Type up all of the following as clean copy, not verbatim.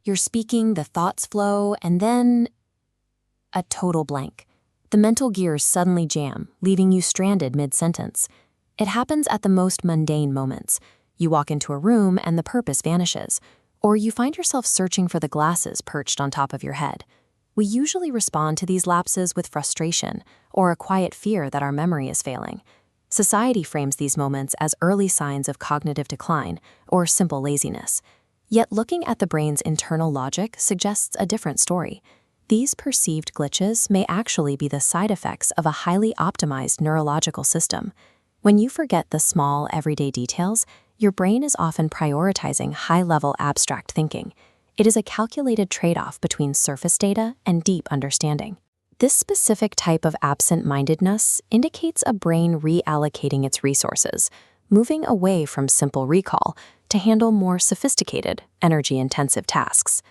You're speaking, the thoughts flow, and then a total blank. The mental gears suddenly jam, leaving you stranded mid-sentence. It happens at the most mundane moments. You walk into a room and the purpose vanishes, or you find yourself searching for the glasses perched on top of your head. We usually respond to these lapses with frustration or a quiet fear that our memory is failing. Society frames these moments as early signs of cognitive decline or simple laziness. Yet looking at the brain's internal logic suggests a different story. These perceived glitches may actually be the side effects of a highly optimized neurological system. When you forget the small, everyday details, your brain is often prioritizing high-level abstract thinking. It is a calculated trade-off between surface data and deep understanding. This specific type of absent-mindedness indicates a brain reallocating its resources, moving away from simple recall to handle more sophisticated, energy-intensive tasks.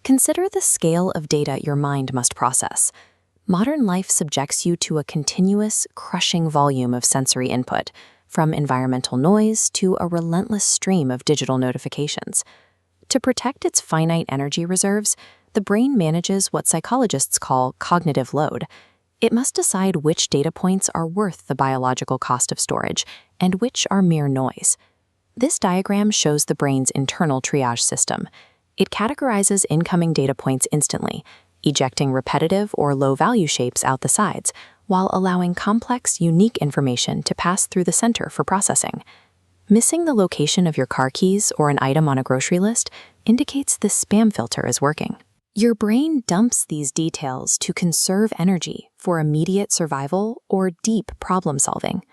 Consider the scale of data your mind must process. Modern life subjects you to a continuous, crushing volume of sensory input, from environmental noise to a relentless stream of digital notifications. To protect its finite energy reserves, the brain manages what psychologists call cognitive load. It must decide which data points are worth the biological cost of storage and which are mere noise. This diagram shows the brain's internal triage system. It categorizes incoming data points instantly, ejecting repetitive or low-value shapes out the sides, while allowing complex, unique information to pass through the center for processing. Missing the location of your car keys or an item on a grocery list indicates the spam filter is working. Your brain dumps these details to conserve energy for immediate survival or deep problem solving.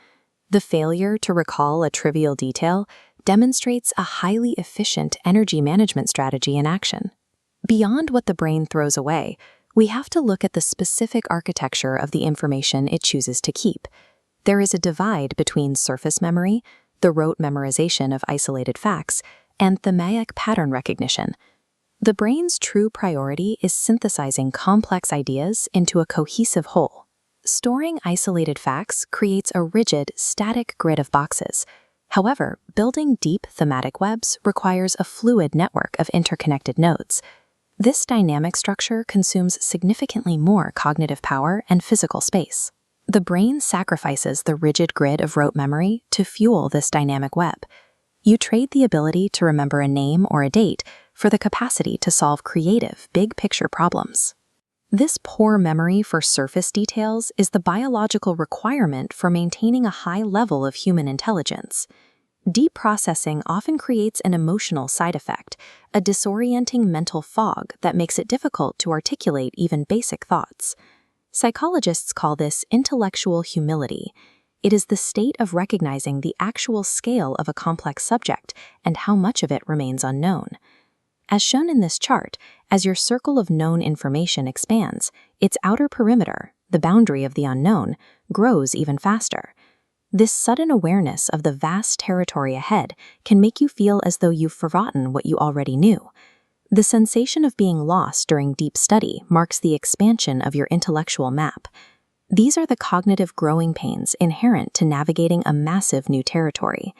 The failure to recall a trivial detail demonstrates a highly efficient energy management strategy in action. Beyond what the brain throws away, we have to look at the specific architecture of the information it chooses to keep. There is a divide between surface memory, the rote memorization of isolated facts, and thematic pattern recognition. The brain's true priority is synthesizing complex ideas into a cohesive whole. Storing isolated facts creates a rigid, static grid of boxes. However, building deep thematic webs requires a fluid network of interconnected nodes. This dynamic structure consumes significantly more cognitive power and physical space. The brain sacrifices the rigid grid of rote memory to fuel this dynamic web. You trade the ability to remember a name or a date for the capacity to solve creative, big-picture problems. This poor memory for surface details is the biological requirement for maintaining a high level of human intelligence. Deep processing often creates an emotional side effect, a disorienting mental fog that makes it difficult to articulate even basic thoughts. Psychologists call this intellectual humility. It is the state of recognizing the actual scale of a complex subject and how much of it remains unknown. As shown in this chart, as your circle of known information expands, its outer perimeter, the boundary of the unknown, grows even faster. This sudden awareness of the vast territory ahead can make you feel as though you've forgotten what you already knew. The sensation of being lost during deep study marks the expansion of your intellectual map. These are the cognitive growing pains inherent to navigating a massive new territory.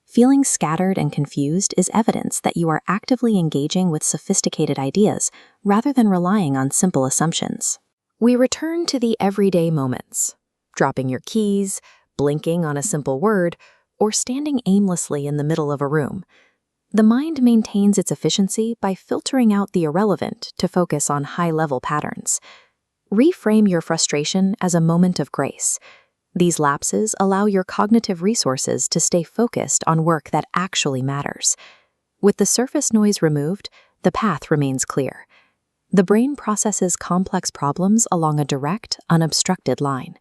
Feeling scattered and confused is evidence that you are actively engaging with sophisticated ideas rather than relying on simple assumptions. We return to the everyday moments, dropping your keys, blinking on a simple word, or standing aimlessly in the middle of a room. The mind maintains its efficiency by filtering out the irrelevant to focus on high-level patterns. Reframe your frustration as a moment of grace. These lapses allow your cognitive resources to stay focused on work that actually matters. With the surface noise removed, the path remains clear. The brain processes complex problems along a direct, unobstructed line.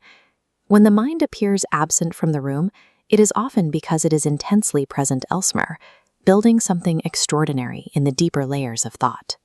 When the mind appears absent from the room, it is often because it is intensely present elsewhere, building something extraordinary in the deeper layers of thought.